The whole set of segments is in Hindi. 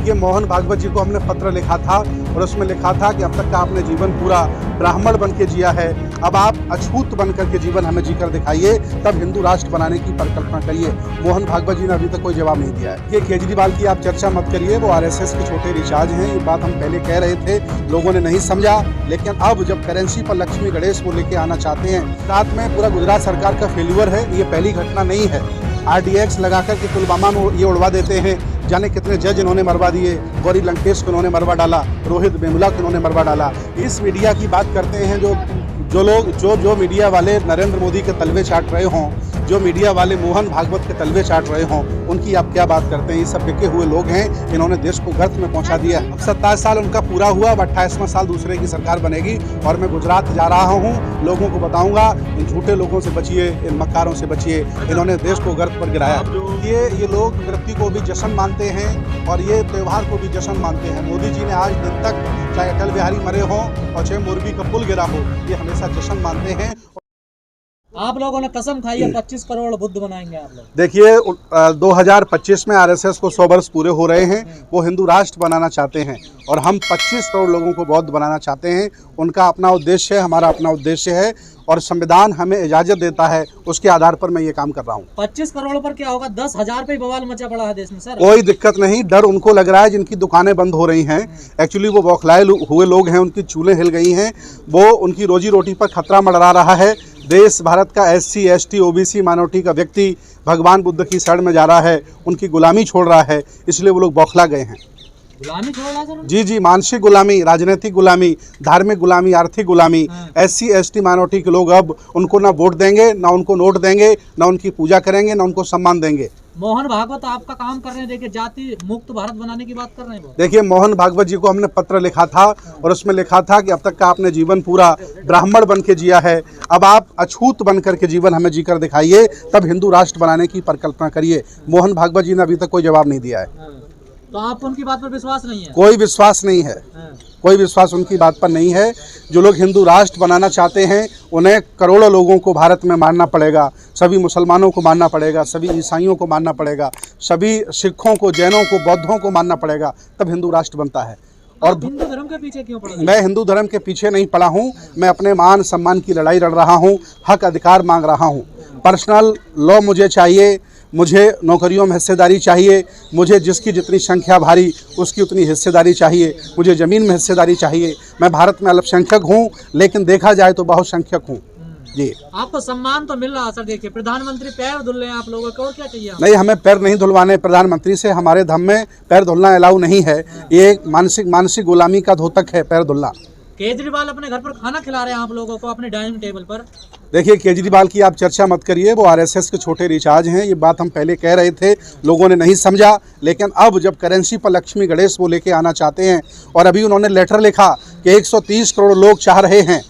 देखिए, मोहन भागवत जी को हमने पत्र लिखा था और उसमें लिखा था कि अब तक का आपने जीवन पूरा ब्राह्मण बन के जिया है, अब आप अछूत बन करके जीवन हमें जीकर दिखाइए, तब हिंदू राष्ट्र बनाने की परिकल्पना करिए। मोहन भागवत जी ने अभी तक कोई जवाब नहीं दिया है। ये केजरीवाल की आप चर्चा मत करिए, वो आरएसएस के छोटे रिचार्ज हैं। ये बात हम पहले कह रहे थे, लोगों ने नहीं समझा, लेकिन अब जब करेंसी पर लक्ष्मी गणेश को लेके आना चाहते हैं, साथ में पूरा गुजरात सरकार का फेल्यूर है। ये पहली घटना नहीं है। RDX लगा कर के पुलवामा में ये उड़वा देते हैं, जाने कितने जज इन्होंने मरवा दिए, गौरी लंकेश को इन्होंने मरवा डाला, रोहित वेमुला को इन्होंने मरवा डाला। इस मीडिया की बात करते हैं जो मीडिया वाले नरेंद्र मोदी के तलवे चाट रहे हों, जो मीडिया वाले मोहन भागवत के तलवे चाट रहे हों, उनकी आप क्या बात करते हैं। ये सब बिके हुए लोग हैं, इन्होंने देश को गर्त में पहुंचा दिया। अब 27 साल उनका पूरा हुआ, अब 28वां साल दूसरे की सरकार बनेगी और मैं गुजरात जा रहा हूं, लोगों को बताऊंगा इन झूठे लोगों से बचिए, इन मक्कारों से बचिए, इन्होंने देश को गर्त पर गिराया। ये लोग मृत्यु को भी जश्न मानते हैं और ये त्यौहार को भी जश्न मानते हैं। मोदी जी ने आज दिन तक, चाहे अटल बिहारी मरे हों और चाहे मोरबी का पुल गिरा हो, ये हमेशा जश्न मानते हैं। आप लोगों ने कसम खाई है 25 करोड़ बुद्ध बनाएंगे आप लोग। देखिए, 2025 में आरएसएस को 100 वर्ष पूरे हो रहे हैं। वो हिंदू राष्ट्र बनाना चाहते हैं और हम 25 करोड़ लोगों को बौद्ध बनाना चाहते हैं। उनका अपना उद्देश्य है, हमारा अपना उद्देश्य है और संविधान हमें इजाजत देता है, उसके आधार पर मैं ये काम कर रहा हूँ। 25 करोड़ पर क्या होगा? 10,000 पे बवाल मचा पड़ा है देश में सर। कोई दिक्कत नहीं, डर उनको लग रहा है जिनकी दुकानें बंद हो रही हैं। एक्चुअली वो बौखलाए हुए लोग हैं, उनकी चूल्हें हिल गई हैं, वो उनकी रोजी रोटी पर खतरा मंडरा रहा है। देश भारत का SC ST OBC माइनॉरिटी का व्यक्ति भगवान बुद्ध की शरण में जा रहा है, उनकी गुलामी छोड़ रहा है, इसलिए वो लोग बौखला गए हैं। गुलामी छोड़ रहा सर? जी, मानसिक गुलामी, राजनीतिक गुलामी, धार्मिक गुलामी, आर्थिक गुलामी। SC ST माइनॉरिटी के लोग अब उनको ना वोट देंगे, ना उनको नोट देंगे, ना उनकी पूजा करेंगे, ना उनको सम्मान देंगे। मोहन भागवत आपका काम कर रहे हैं, देखिए जाति मुक्त भारत बनाने की बात कर रहे हैं। देखिए, मोहन भागवत जी को हमने पत्र लिखा था और उसमें लिखा था कि अब तक का आपने जीवन पूरा ब्राह्मण बन के जिया है, अब आप अछूत बन करके जीवन हमें जीकर दिखाइए, तब हिंदू राष्ट्र बनाने की परिकल्पना करिए। मोहन भागवत जी ने अभी तक कोई जवाब नहीं दिया है। तो आपको उनकी बात पर विश्वास नहीं है? कोई विश्वास नहीं है, कोई विश्वास उनकी बात पर नहीं है। जो लोग हिंदू राष्ट्र बनाना चाहते हैं, उन्हें करोड़ों लोगों को भारत में मारना पड़ेगा, सभी मुसलमानों को मारना पड़ेगा, सभी ईसाइयों को मारना पड़ेगा, सभी सिखों को, जैनों को, बौद्धों को मारना पड़ेगा, तब हिंदू राष्ट्र बनता है। और हिंदू धर्म के पीछे क्यों पड़ा? मैं हिंदू धर्म के पीछे नहीं पड़ा हूँ, मैं अपने मान सम्मान की लड़ाई लड़ रहा हूँ, हक अधिकार मांग रहा हूँ। पर्सनल लॉ मुझे चाहिए, मुझे नौकरियों में हिस्सेदारी चाहिए, मुझे जिसकी जितनी संख्या भारी उसकी उतनी हिस्सेदारी चाहिए, मुझे ज़मीन में हिस्सेदारी चाहिए। मैं भारत में अल्पसंख्यक हूँ, लेकिन देखा जाए तो बहुसंख्यक हूँ। जी, आपको सम्मान तो मिल रहा सर। देखिए, प्रधानमंत्री पैर धुल रहे हैं आप लोगों को, और क्या चाहिए? नहीं, हमें पैर नहीं धुलवाने प्रधानमंत्री से, हमारे धर्म में पैर धुलना अलाउ नहीं है। ये मानसिक गुलामी का धोतक है पैर धुलना। केजरीवाल अपने घर पर खाना खिला रहे हैं आप लोगों को, अपने डाइनिंग टेबल पर। देखिए, केजरीवाल की आप चर्चा मत करिए, वो आरएसएस के छोटे रिचार्ज हैं। ये बात हम पहले कह रहे थे, लोगों ने नहीं समझा, लेकिन अब जब करेंसी पर लक्ष्मी गणेश वो लेके आना चाहते हैं और अभी उन्होंने लेटर लिखा कि 130 करोड़ लोग चाह रहे हैं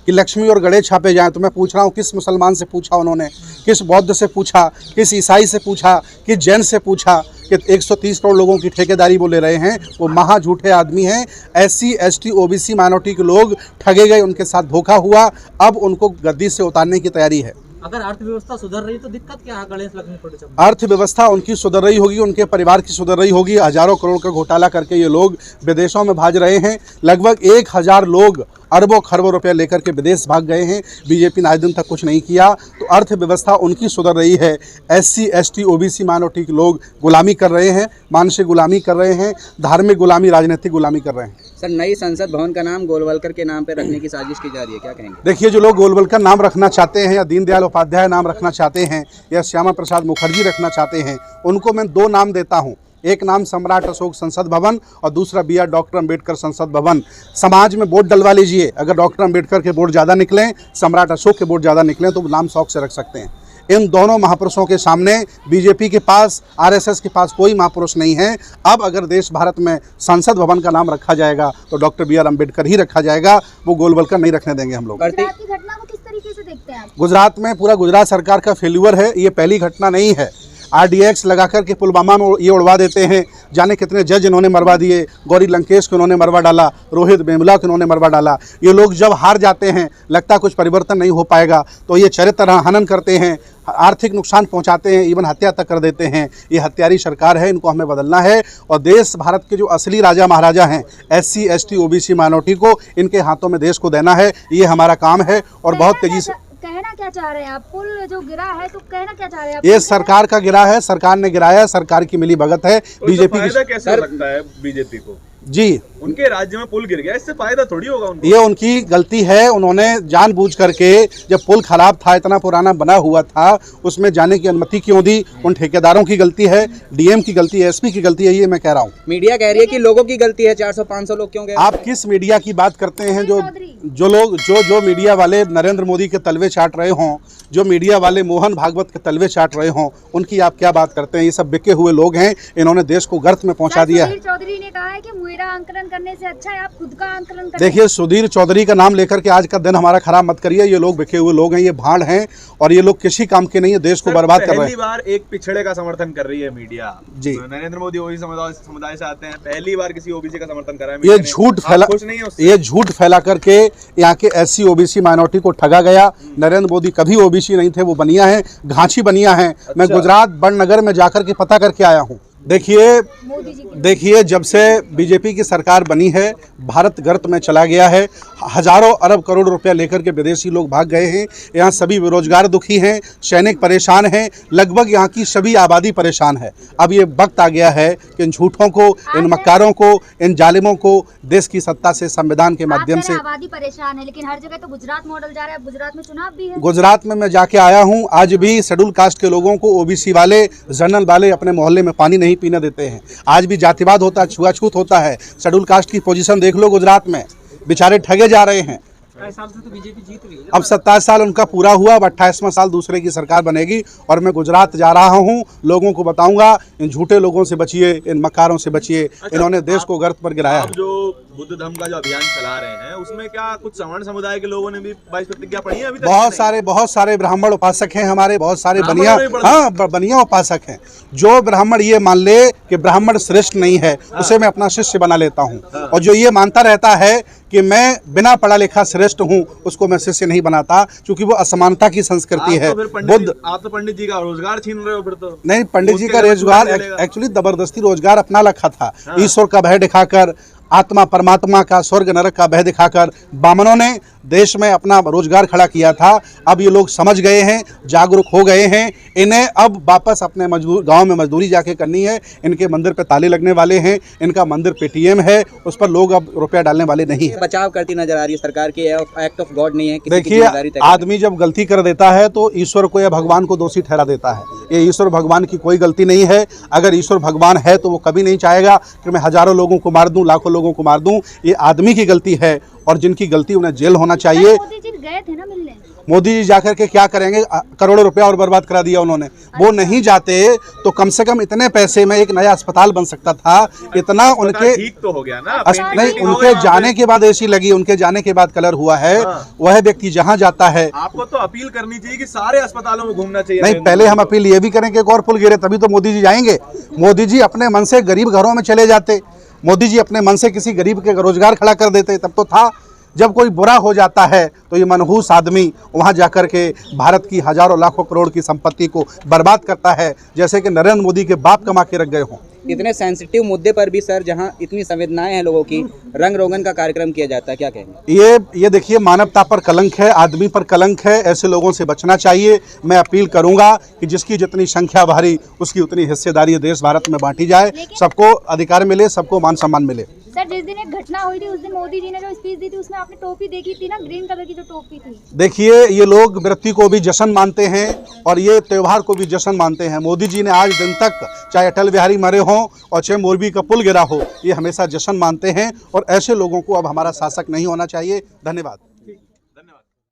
कि लक्ष्मी और गणेश छापे जाएं, तो मैं पूछ रहा हूँ, किस मुसलमान से पूछा उन्होंने, किस बौद्ध से पूछा, किस ईसाई से पूछा, किस जैन से पूछा कि 130 करोड़ लोगों की ठेकेदारी वो ले रहे हैं? वो महा झूठे आदमी हैं। SC ST OBC माइनॉरिटी के लोग ठगे गए, उनके साथ धोखा हुआ, अब उनको गद्दी से उतारने की तैयारी है। अगर अर्थव्यवस्था सुधर रही तो दिक्कत क्या है गणेश लक्ष्मी? अर्थव्यवस्था उनकी सुधर रही होगी, उनके परिवार की सुधर रही होगी। हजारों करोड़ का घोटाला करके ये लोग विदेशों में भाग रहे हैं। लगभग 1000 लोग अरबों खरबों रुपए लेकर के विदेश भाग गए हैं। बीजेपी ने आज दिन तक कुछ नहीं किया, तो अर्थव्यवस्था उनकी सुधर रही है। SC ST OBC माइनॉरिटी के लोग गुलामी कर रहे हैं, मानसिक गुलामी कर रहे हैं, धार्मिक गुलामी, राजनीतिक गुलामी कर रहे हैं। सर, नई संसद भवन का नाम गोलवलकर के नाम पे रखने की साजिश की जा रही है, क्या कहेंगे? देखिए, जो लोग गोलवलकर नाम रखना चाहते हैं या दीनदयाल उपाध्याय नाम रखना चाहते हैं या श्यामा प्रसाद मुखर्जी रखना चाहते हैं, उनको मैं 2 नाम देता हूँ। एक नाम सम्राट अशोक संसद भवन और दूसरा BR डॉक्टर अम्बेडकर संसद भवन। समाज में वोट डलवा लीजिए, अगर डॉक्टर अम्बेडकर के वोट ज़्यादा निकलें, सम्राट अशोक के वोट ज़्यादा निकलें, तो नाम शौक से रख सकते हैं। इन दोनों महापुरुषों के सामने बीजेपी के पास, RSS के पास कोई महापुरुष नहीं है। अब अगर देश भारत में संसद भवन का नाम रखा जाएगा तो डॉक्टर BR अम्बेडकर ही रखा जाएगा, वो गोलवलकर नहीं रखने देंगे हम लोग। गुजरात की घटना को किस तरीके से देखते हैं आप? गुजरात में पूरा गुजरात सरकार का फेल्यूर है, ये पहली घटना नहीं है। RDX लगा करके पुलवामा में ये उड़वा देते हैं। जाने कितने जज इन्होंने मरवा दिए, गौरी लंकेश को इन्होंने मरवा डाला, रोहित वेमुला को इन्होंने मरवा डाला। ये लोग जब हार जाते हैं, लगता कुछ परिवर्तन नहीं हो पाएगा, तो ये चरित्र हनन करते हैं, आर्थिक नुकसान पहुंचाते हैं, इवन हत्या तक कर देते हैं। ये हत्यारी सरकार है, इनको हमें बदलना है और देश भारत के जो असली राजा महाराजा हैं, SC ST OBC माइनॉरिटी को, इनके हाथों में देश को देना है। ये हमारा काम है और बहुत तेजी से। कहना क्या चाह रहे हैं आप? पुल जो गिरा है तो कहना क्या चाह रहे हैं आप? ये सरकार का गिरा है, सरकार ने गिराया है, सरकार की मिली भगत है। बीजेपी की कैसे लगता है बीजेपी को? जी, उनके राज्य में पुल गिर गया, इससे फायदा थोड़ी होगा उनको। ये उनकी गलती है। उन्होंने जानबूझ करके, जब पुल खराब था, इतना पुराना बना हुआ था, उसमें जाने की अनुमति क्यों दी? उन ठेकेदारों की गलती है, DM की गलती है, SP की गलती है, ये मैं कह रहा हूँ। मीडिया कह रही है कि लोगों की गलती है, 400-500 लोग क्यों गए? आप किस मीडिया की बात करते हैं? जो मीडिया वाले नरेंद्र मोदी के तलवे चाट रहे हों, जो मीडिया वाले मोहन भागवत के तलवे चाट रहे हों, उनकी आप क्या बात करते हैं? ये सब बिके हुए लोग हैं, इन्होंने देश को गर्त में पहुंचा दिया है। सुधीर चौधरी ने कहा है कि मेरा आंकलन करने से अच्छा है आप खुद का आंकलन करें। देखिए, सुधीर चौधरी का नाम लेकर के आज का दिन हमारा खराब मत करिए। ये लोग बिके हुए लोग हैं, ये भाड़ हैं और ये लोग किसी काम के नहीं है, देश को बर्बाद कर रहे हैं। पहली बार एक पिछड़े का समर्थन कर रही है मीडिया जी। नरेंद्र मोदी ओबीसी समुदाय से आते हैं, पहली बार किसी ओबीसी का समर्थन कर रहा है। ये झूठ फैला करके यहाँ के SC OBC माइनॉरिटी को ठगा गया। नरेंद्र मोदी कभी OBC नहीं थे, वो बनिया हैं, घांची बनिया हैं। मैं गुजरात बड़नगर में जाकर के पता करके आया हूँ। देखिए, जब से बीजेपी की सरकार बनी है, भारत गर्त में चला गया है। हजारों अरब करोड़ रुपया लेकर के विदेशी लोग भाग गए हैं। यहाँ सभी बेरोजगार दुखी हैं, सैनिक परेशान हैं, लगभग यहाँ की सभी आबादी परेशान है। अब ये वक्त आ गया है कि इन झूठों को, इन मक्कारों को, इन जालिमों को देश की सत्ता से, संविधान के माध्यम से। आबादी परेशान है, लेकिन हर जगह तो गुजरात मॉडल जा रहा है। गुजरात में चुनाव भी है। गुजरात में मैं जाके आया हूँ। आज भी शेड्यूल कास्ट के लोगों को OBC वाले, जनरल वाले अपने मोहल्ले में पानी नहीं पीने देते हैं। आज भी जातिवाद होता है, छुआछूत होता है। शेड्यूल कास्ट की पोजीशन देख लो गुजरात में, बेचारे ठगे जा रहे हैं। 27 साल से तो बीजेपी जीत रही है। अब 27 साल उनका पूरा हुआ, अब 28वां साल दूसरे की सरकार बनेगी और मैं गुजरात जा रहा हूं, लोगों को बताऊंगा, इन झूठे लोगों से बचिए, इन मक्कारों से बचिए। इन्होंने देश को गर्त पर गिराया है। जो बुद्ध धर्म का जो अभियान चला रहे हैं, उसमें क्या कुछ सवर्ण समुदाय के लोगों ने भी 22 प्रतिज्ञा पढ़ी है अभी तक? बहुत सारे ब्राह्मण उपासक हैं हमारे, बहुत सारे बनिया उपासक हैं। जो ब्राह्मण ये मान ले कि ब्राह्मण श्रेष्ठ नहीं है, उसे मैं अपना शिष्य बना लेता हूँ। और जो ये मानता रहता है कि मैं बिना पढ़ा लिखा श्रेष्ठ हूँ, उसको मैं शिष्य नहीं बनाता, क्योंकि वो असमानता की संस्कृति है। बुद्ध, आप तो पंडित जी का रोजगार छीन रहे हो फिर तो। नहीं, पंडित जी का रोजगार एक्चुअली जबरदस्ती रोजगार अपना रखा था। ईश्वर का भय दिखाकर, आत्मा परमात्मा का, स्वर्ग नरक का भय दिखाकर बामनों ने देश में अपना रोजगार खड़ा किया था। अब ये लोग समझ गए हैं, जागरूक हो गए हैं। इन्हें अब वापस अपने गांव में मजदूरी जाके करनी है। इनके मंदिर पे ताले लगने वाले हैं, इनका मंदिर पेटीएम है, उस पर लोग अब रुपया डालने वाले नहीं है। बचाव करती नजर आ रही है सरकार की, एक्ट ऑफ गॉड नहीं है। देखिए, आदमी जब गलती कर देता है तो ईश्वर को या भगवान को दोषी ठहरा देता है। ये ईश्वर भगवान की कोई गलती नहीं है। अगर ईश्वर भगवान है तो वो कभी नहीं चाहेगा कि मैं हजारों लोगों को मार दूं, लाखों लोगों को मार दूं। ये आदमी की गलती है और जिनकी गलती उन्हें जेल होना चाहिए। मोदी जी गए थे ना मिलने। मोदी जी जाकर के क्या करेंगे? करोड़ों रुपया और बर्बाद करा दिया उन्होंने। वो नहीं जाते तो कम से कम इतने पैसे में एक नया अस्पताल बन सकता था। इतना उनके ठीक तो हो गया ना। नहीं, उनके जाने के बाद AC लगी, उनके जाने के बाद कलर हुआ है। वह व्यक्ति जहाँ जाता है, आपको तो अपील करनी चाहिए कि सारे अस्पतालों में घूमना चाहिए। नहीं, पहले हम अपील ये भी करें कि एक और पुल गिरे, तभी तो मोदी जी जाएंगे। मोदी जी अपने मन से गरीब घरों में चले जाते, मोदी जी अपने मन से किसी गरीब के रोजगार खड़ा कर देते, तब तो था। जब कोई बुरा हो जाता है तो ये मनहूस आदमी वहाँ जाकर के भारत की हजारों लाखों करोड़ की संपत्ति को बर्बाद करता है, जैसे कि नरेंद्र मोदी के बाप कमा के रख गए हों। इतने सेंसिटिव मुद्दे पर भी सर, जहां इतनी संवेदनाएं हैं लोगों की, रंग रोगन का कार्यक्रम किया जाता है, क्या कहेंगे? ये देखिए, मानवता पर कलंक है, आदमी पर कलंक है। ऐसे लोगों से बचना चाहिए। मैं अपील करूंगा कि जिसकी जितनी संख्या भारी, उसकी उतनी हिस्सेदारी देश भारत में बांटी जाए, सबको अधिकार मिले, सबको मान सम्मान मिले। सर, जिस दिन एक घटना हुई थी उस दिन मोदी जी ने जो स्पीच दी थी, उसमें आपने टोपी देखी थी ना, ग्रीन कलर की जो टोपी थी। देखिए, ये लोग मृत्यु को भी जश्न मानते हैं और ये त्यौहार को भी जश्न मानते हैं। मोदी जी ने आज दिन तक, चाहे अटल बिहारी मरे हों और चाहे मोरबी का पुल गिरा हो, ये हमेशा जश्न मानते हैं और ऐसे लोगों को अब हमारा शासक नहीं होना चाहिए। धन्यवाद।